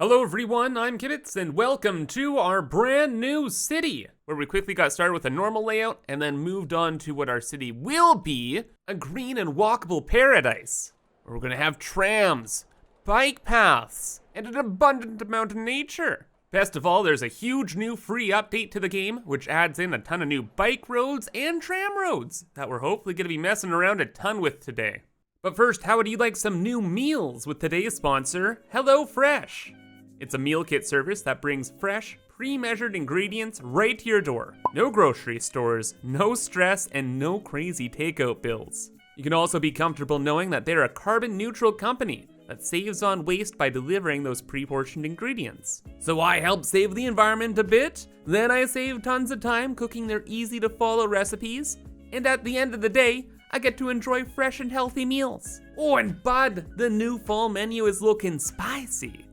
Hello everyone, I'm Kibitz, and welcome to our brand new city, where we quickly got started with a normal layout and then moved on to what our city will be, a green and walkable paradise, where we're gonna have trams, bike paths, and an abundant amount of nature. Best of all, there's a huge new free update to the game, which adds in a ton of new bike roads and tram roads that we're hopefully gonna be messing around a ton with today. But first, how would you like some new meals with today's sponsor, HelloFresh? It's a meal kit service that brings fresh, pre-measured ingredients right to your door. No grocery stores, no stress, and no crazy takeout bills. You can also be comfortable knowing that they're a carbon neutral company that saves on waste by delivering those pre-portioned ingredients. So I help save the environment a bit, then I save tons of time cooking their easy to follow recipes, and at the end of the day, I get to enjoy fresh and healthy meals. Oh, and bud, the new fall menu is looking spicy.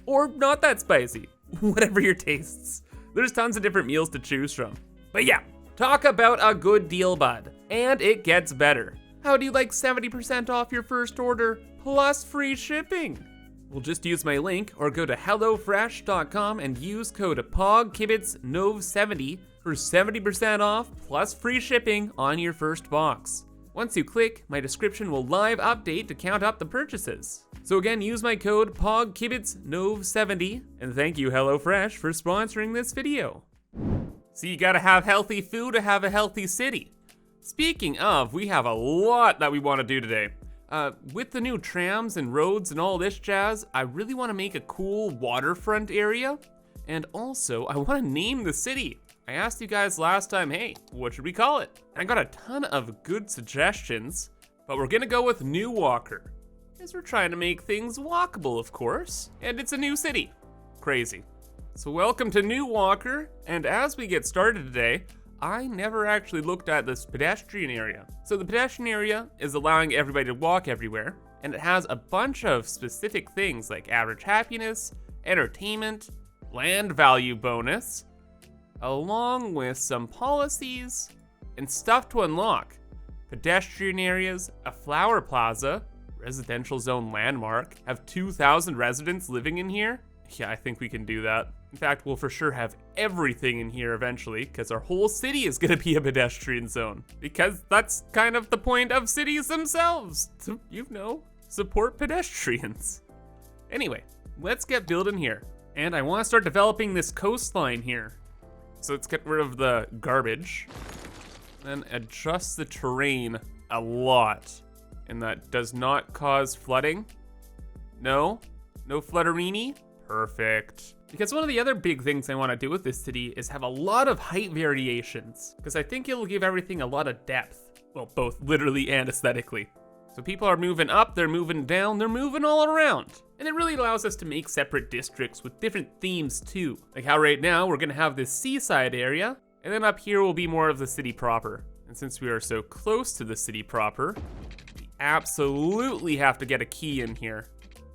Or not that spicy, whatever your tastes. There's tons of different meals to choose from. But yeah, talk about a good deal, bud. And it gets better. How do you like 70% off your first order plus free shipping? Well, just use my link or go to hellofresh.com and use code POGKIBITZNOV70 for 70% off plus free shipping on your first box. Once you click, my description will live update to count up the purchases. So again, use my code POGKIBITZNOV70, and thank you HelloFresh for sponsoring this video. So you gotta have healthy food to have a healthy city. Speaking of, we have a lot that we wanna do today. With the new trams and roads and all this jazz, I really wanna make a cool waterfront area, and also I wanna name the city. I asked you guys last time, hey, what should we call it? And I got a ton of good suggestions, but we're gonna go with New Walker. Because we're trying to make things walkable, of course, and it's a new city. Crazy. So welcome to New Walker, and as we get started today, I never actually looked at this pedestrian area. So the pedestrian area is allowing everybody to walk everywhere, and it has a bunch of specific things like average happiness, entertainment, land value bonus, along with some policies and stuff to unlock. Pedestrian areas, a flower plaza, residential zone landmark, have 2,000 residents living in here? Yeah, I think we can do that. In fact, we'll for sure have everything in here eventually, because our whole city is gonna be a pedestrian zone. Because that's kind of the point of cities themselves, to, you know, support pedestrians. Anyway, let's get building here. And I wanna start developing this coastline here. So let's get rid of the garbage, then adjust the terrain a lot. And that does not cause flooding. No flooderini, perfect. Because one of the other big things I wanna do with this city is have a lot of height variations, because I think it'll give everything a lot of depth. Well, both literally and aesthetically. So people are moving up, they're moving down, they're moving all around. And it really allows us to make separate districts with different themes too. Like how right now we're gonna have this seaside area, and then up here will be more of the city proper. And since we are so close to the city proper, we absolutely have to get a key in here.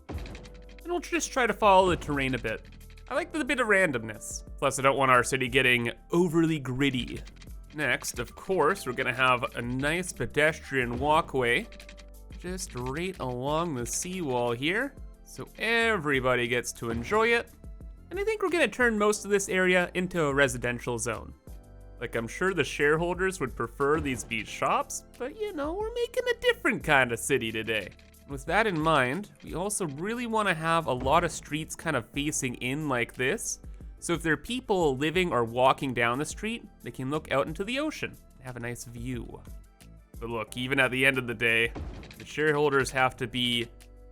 And we'll just try to follow the terrain a bit. I like the bit of randomness. Plus I don't want our city getting overly gritty. Next, of course, we're gonna have a nice pedestrian walkway just right along the seawall here, so everybody gets to enjoy it. And I think we're gonna turn most of this area into a residential zone. Like, I'm sure the shareholders would prefer these be shops, but you know, we're making a different kind of city today. With that in mind, we also really wanna have a lot of streets kind of facing in like this. So if there are people living or walking down the street, they can look out into the ocean and have a nice view. But look, even at the end of the day, the shareholders have to be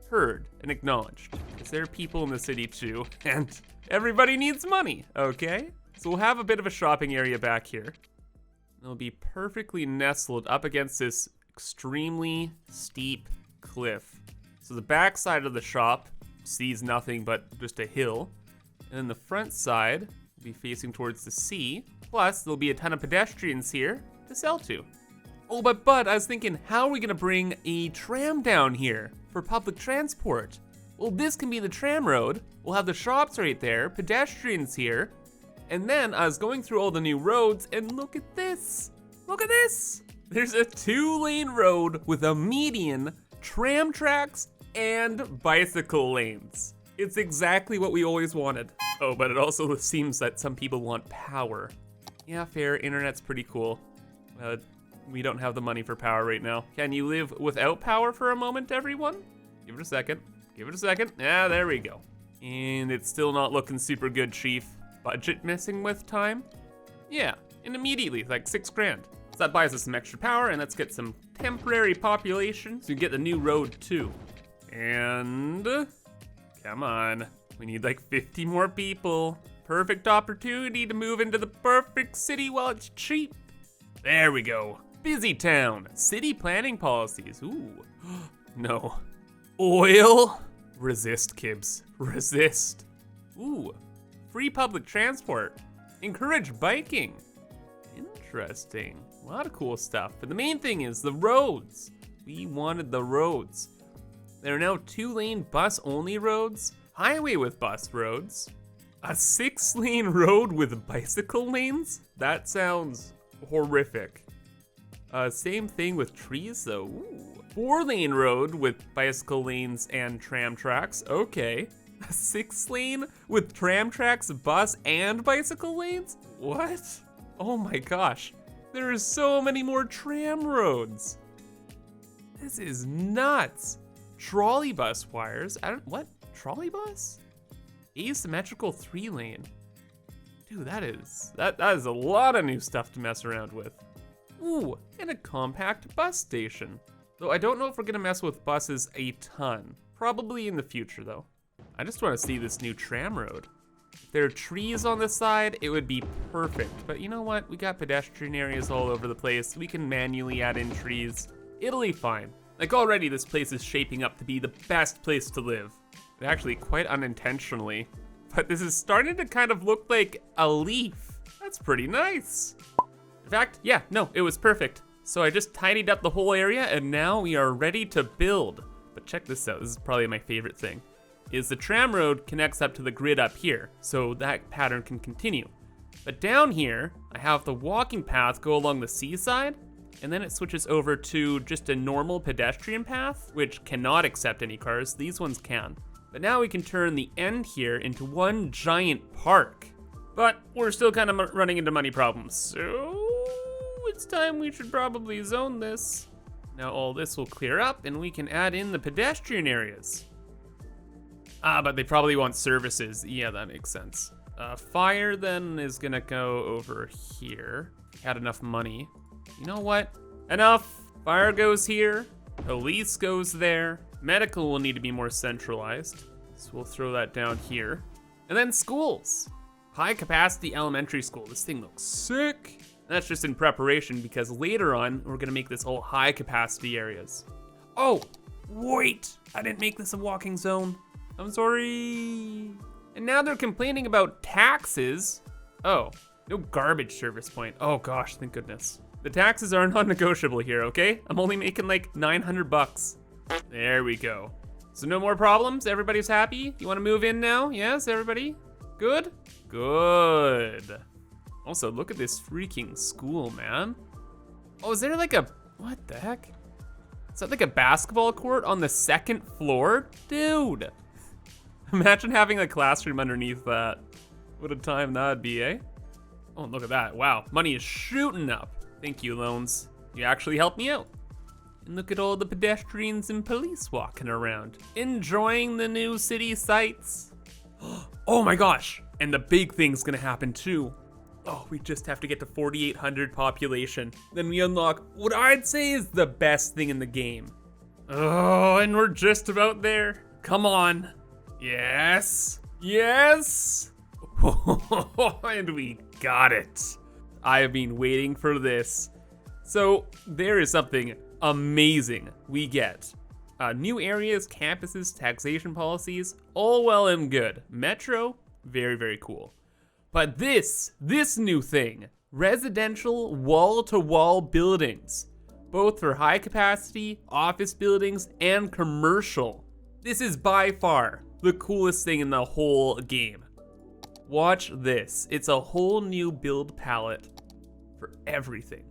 heard and acknowledged, because there are people in the city too, and everybody needs money, okay? So we'll have a bit of a shopping area back here. It'll be perfectly nestled up against this extremely steep cliff. So the back side of the shop sees nothing but just a hill, and then the front side will be facing towards the sea, plus there'll be a ton of pedestrians here to sell to. Oh, but Bud, I was thinking, how are we gonna bring a tram down here for public transport? Well, this can be the tram road. We'll have the shops right there, pedestrians here. And then I was going through all the new roads and look at this. Look at this. There's a 2-lane road with a median, tram tracks, and bicycle lanes. It's exactly what we always wanted. Oh, but it also seems that some people want power. Yeah, fair, internet's pretty cool. We don't have the money for power right now. Can you live without power for a moment, everyone? Give it a second, give it a second. Yeah, there we go. And it's still not looking super good, Chief. Budget messing with time? Yeah, and immediately, like 6 grand. So that buys us some extra power, and let's get some temporary population so we get the new road too. And, come on, we need like 50 more people. Perfect opportunity to move into the perfect city while it's cheap. There we go. Busy town, city planning policies, ooh. No, oil? Resist, Kibs, resist. Ooh, free public transport. Encourage biking. Interesting, a lot of cool stuff. But the main thing is the roads. We wanted the roads. There are now 2-lane bus-only roads, highway with bus roads, a 6-lane road with bicycle lanes? That sounds horrific. Same thing with trees though. Ooh. 4-lane road with bicycle lanes and tram tracks, okay. A 6-lane with tram tracks, bus, and bicycle lanes? What? Oh my gosh, there are so many more tram roads. This is nuts. Trolley bus wires, what? Trolley bus? Asymmetrical 3-lane. Dude, that is a lot of new stuff to mess around with. Ooh, and a compact bus station. Though I don't know if we're gonna mess with buses a ton. Probably in the future though. I just wanna see this new tram road. If there are trees on the side, it would be perfect. But you know what? We got pedestrian areas all over the place. We can manually add in trees. It'll be fine. Like already this place is shaping up to be the best place to live. Actually quite unintentionally. But this is starting to kind of look like a leaf. That's pretty nice. In fact, yeah, no, it was perfect. So I just tidied up the whole area and now we are ready to build. But check this out, this is probably my favorite thing. Is the tram road connects up to the grid up here, so that pattern can continue. But down here, I have the walking path go along the seaside, and then it switches over to just a normal pedestrian path, which cannot accept any cars. These ones can. But now we can turn the end here into one giant park. But we're still kind of running into money problems, so it's time we should probably zone this. Now all this will clear up and we can add in the pedestrian areas. But they probably want services. Yeah, that makes sense. Fire then is gonna go over here. Had enough money. You know what? Enough. Fire goes here. Police goes there. Medical will need to be more centralized. So we'll throw that down here. And then schools. High capacity elementary school. This thing looks sick. And that's just in preparation because later on, we're gonna make this all high capacity areas. Oh, wait. I didn't make this a walking zone. I'm sorry. And now they're complaining about taxes. Oh, no garbage service point. Oh gosh, thank goodness. The taxes are non-negotiable here, okay? I'm only making like 900 bucks. There we go. So no more problems, everybody's happy? You wanna move in now? Yes, everybody? Good? Good. Also, look at this freaking school, man. Oh, is there like a, what the heck? Is that like a basketball court on the 2nd floor? Dude. Imagine having a classroom underneath that. What a time that'd be, eh? Oh, look at that. Wow, money is shooting up. Thank you, loans. You actually helped me out. And look at all the pedestrians and police walking around, enjoying the new city sights. Oh my gosh, and the big thing's gonna happen too. Oh, we just have to get to 4,800 population. Then we unlock what I'd say is the best thing in the game. Oh, and we're just about there. Come on. Yes, yes. And we got it. I have been waiting for this. So there is something amazing we get. New areas, campuses, taxation policies, all well and good. Metro, very, very cool. But this new thing, residential wall-to-wall buildings, both for high capacity, office buildings, and commercial. This is by far the coolest thing in the whole game. Watch this. It's a whole new build palette for everything.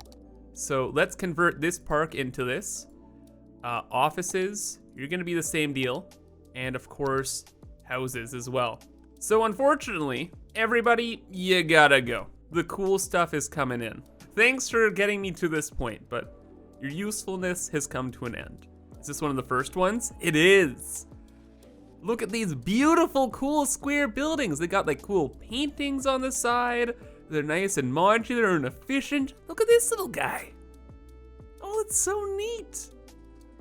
So let's convert this park into this. Offices, you're gonna be the same deal. And of course, houses as well. So unfortunately, everybody, you gotta go. The cool stuff is coming in. Thanks for getting me to this point, but your usefulness has come to an end. Is this one of the first ones? It is. Look at these beautiful, cool square buildings. They got like cool paintings on the side. They're nice and modular and efficient. Look at this little guy. Oh, it's so neat.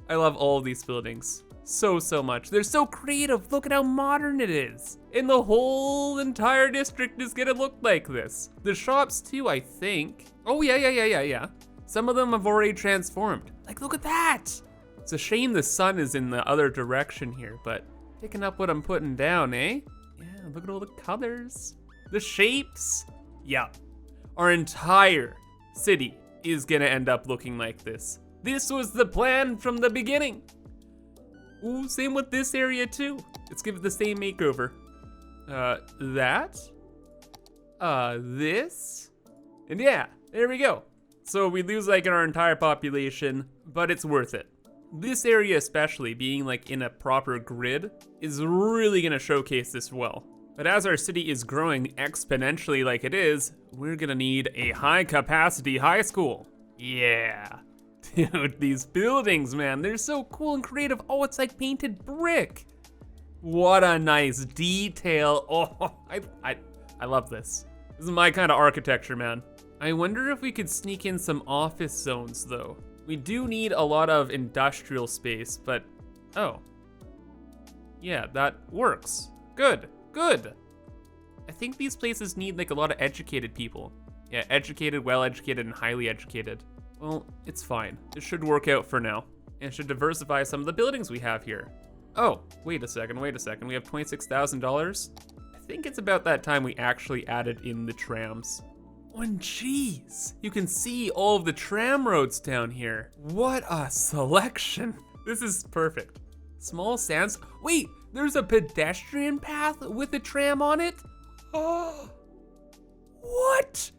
I love all of these buildings so much. They're so creative. Look at how modern it is. And the whole entire district is gonna look like this. The shops too, I think. Oh yeah. Some of them have already transformed. Like, look at that. It's a shame the sun is in the other direction here, but picking up what I'm putting down, eh? Yeah, look at all the colors, the shapes. Yeah, our entire city is gonna end up looking like this. This was the plan from the beginning. Ooh, same with this area too. Let's give it the same makeover. This, and yeah, there we go. So we lose like our entire population, but it's worth it. This area especially, being like in a proper grid, is really gonna showcase this well. But as our city is growing exponentially like it is, we're gonna need a high capacity high school. Yeah. Dude, these buildings, man, they're so cool and creative. Oh, it's like painted brick. What a nice detail. Oh, I love this. This is my kind of architecture, man. I wonder if we could sneak in some office zones though. We do need a lot of industrial space, but, oh. Yeah, that works. Good. I think these places need like a lot of educated people. Yeah, educated, well-educated, and highly educated. Well, it's fine. It should work out for now. And it should diversify some of the buildings we have here. Oh, wait a second. We have $26,000. I think it's about that time we actually added in the trams. Oh, and geez, you can see all of the tram roads down here. What a selection. This is perfect. Small sands. Wait, there's a pedestrian path with a tram on it? Oh, what?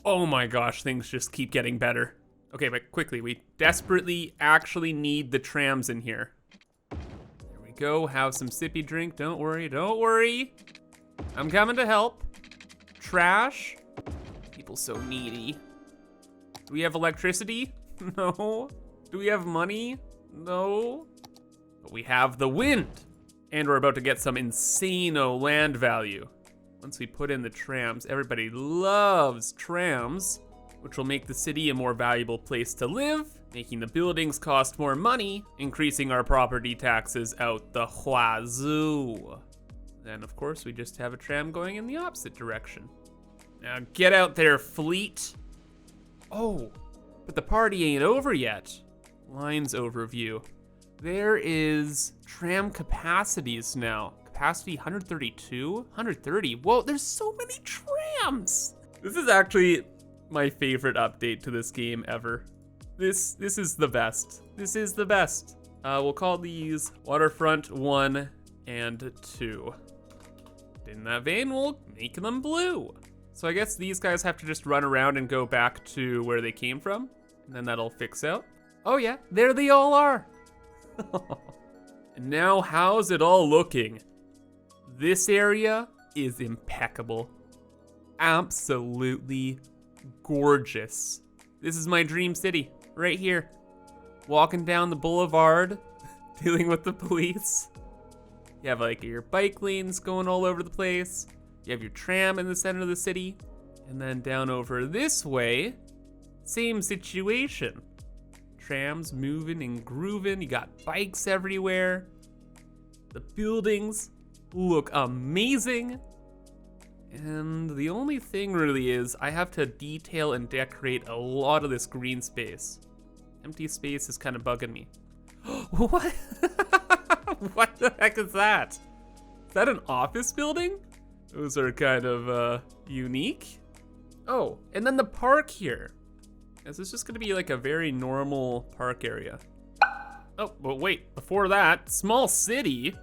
Oh my gosh, things just keep getting better. Okay, but quickly, we desperately actually need the trams in here. There we go, have some sippy drink. Don't worry. I'm coming to help. Trash. People so needy. Do we have electricity? No. Do we have money? No. But we have the wind. And we're about to get some insane-o land value. Once we put in the trams, everybody loves trams, which will make the city a more valuable place to live, making the buildings cost more money, increasing our property taxes out the wazoo. Then, of course, we just have a tram going in the opposite direction. Now get out there, fleet. Oh, but the party ain't over yet. Lines overview. There is tram capacities now. Capacity 132, 130. Whoa, there's so many trams. This is actually my favorite update to this game ever. This is the best. This is the best. We'll call these Waterfront 1 and 2. In that vein, we'll make them blue. So I guess these guys have to just run around and go back to where they came from, and then that'll fix out. Oh yeah, there they all are. And now how's it all looking? This area is impeccable. Absolutely gorgeous. This is my dream city, right here. Walking down the boulevard, dealing with the police. You have like your bike lanes going all over the place. You have your tram in the center of the city. And then down over this way, same situation. Trams moving and grooving. You got bikes everywhere. The buildings look amazing. And the only thing really is I have to detail and decorate a lot of this green space. Empty space is kind of bugging me. What? What the heck is that? Is that an office building? Those are kind of unique. Oh, and then the park here. Is this just gonna be like a very normal park area? Oh, but wait, before that, small city,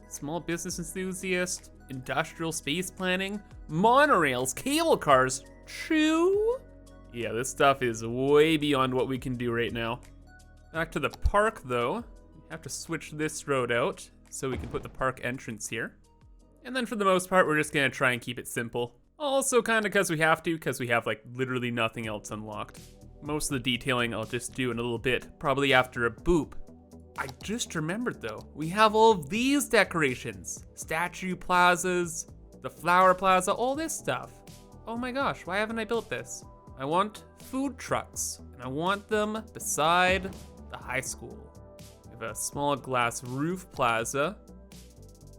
small business enthusiast, industrial space planning, monorails, cable cars, true? Yeah, this stuff is way beyond what we can do right now. Back to the park though. We have to switch this road out. so we can put the park entrance here. And then for the most part, we're just gonna try and keep it simple. Also kinda because we have to, because we have like literally nothing else unlocked. Most of the detailing I'll just do in a little bit, probably after a boop. I just remembered though, we have all of these decorations. Statue plazas, the flower plaza, all this stuff. Oh my gosh, why haven't I built this? I want food trucks, and I want them beside the high school. We have a small glass roof plaza.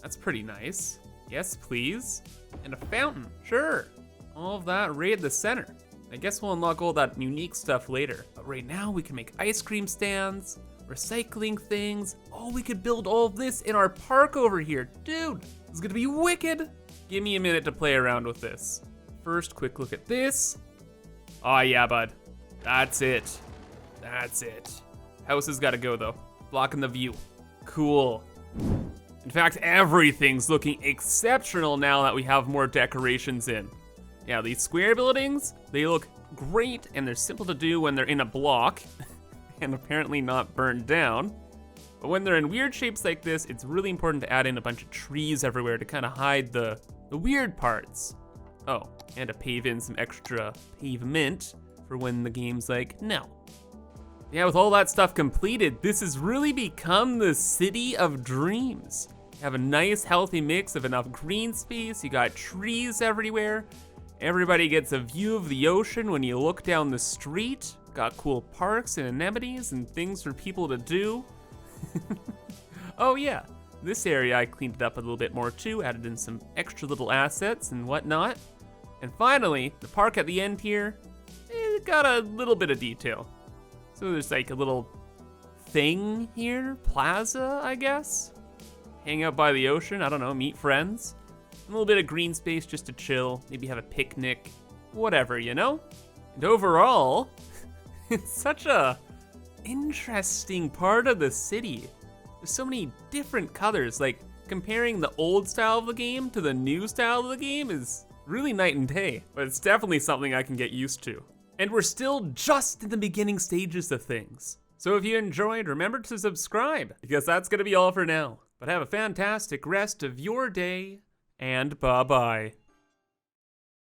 That's pretty nice. Yes, please. And a fountain, sure. All of that right at the center. I guess we'll unlock all that unique stuff later. But right now we can make ice cream stands, recycling things. Oh, we could build all of this in our park over here. Dude, this is gonna be wicked. Give me a minute to play around with this. First, quick look at this. Oh yeah, bud. That's it. That's it. House has gotta go though. Blocking the view. Cool. In fact, everything's looking exceptional now that we have more decorations in. Yeah, these square buildings, they look great and they're simple to do when they're in a block and apparently not burned down. But when they're in weird shapes like this, it's really important to add in a bunch of trees everywhere to kind of hide the weird parts. Oh, and to pave in some extra pavement for when the game's like, no. Yeah, with all that stuff completed, this has really become the city of dreams. You have a nice healthy mix of enough green space, you got trees everywhere, everybody gets a view of the ocean when you look down the street, got cool parks and amenities and things for people to do. Oh yeah, this area I cleaned it up a little bit more too, added in some extra little assets and whatnot. And finally, the park at the end here, it got a little bit of detail. So there's like a little thing here, plaza, I guess. Hang out by the ocean, I don't know, meet friends. A little bit of green space just to chill, maybe have a picnic, whatever, you know? And overall, it's such a interesting part of the city. There's so many different colors, like comparing the old style of the game to the new style of the game is really night and day, but it's definitely something I can get used to. And we're still just in the beginning stages of things. So if you enjoyed, remember to subscribe, because that's gonna be all for now. But have a fantastic rest of your day, and bye-bye.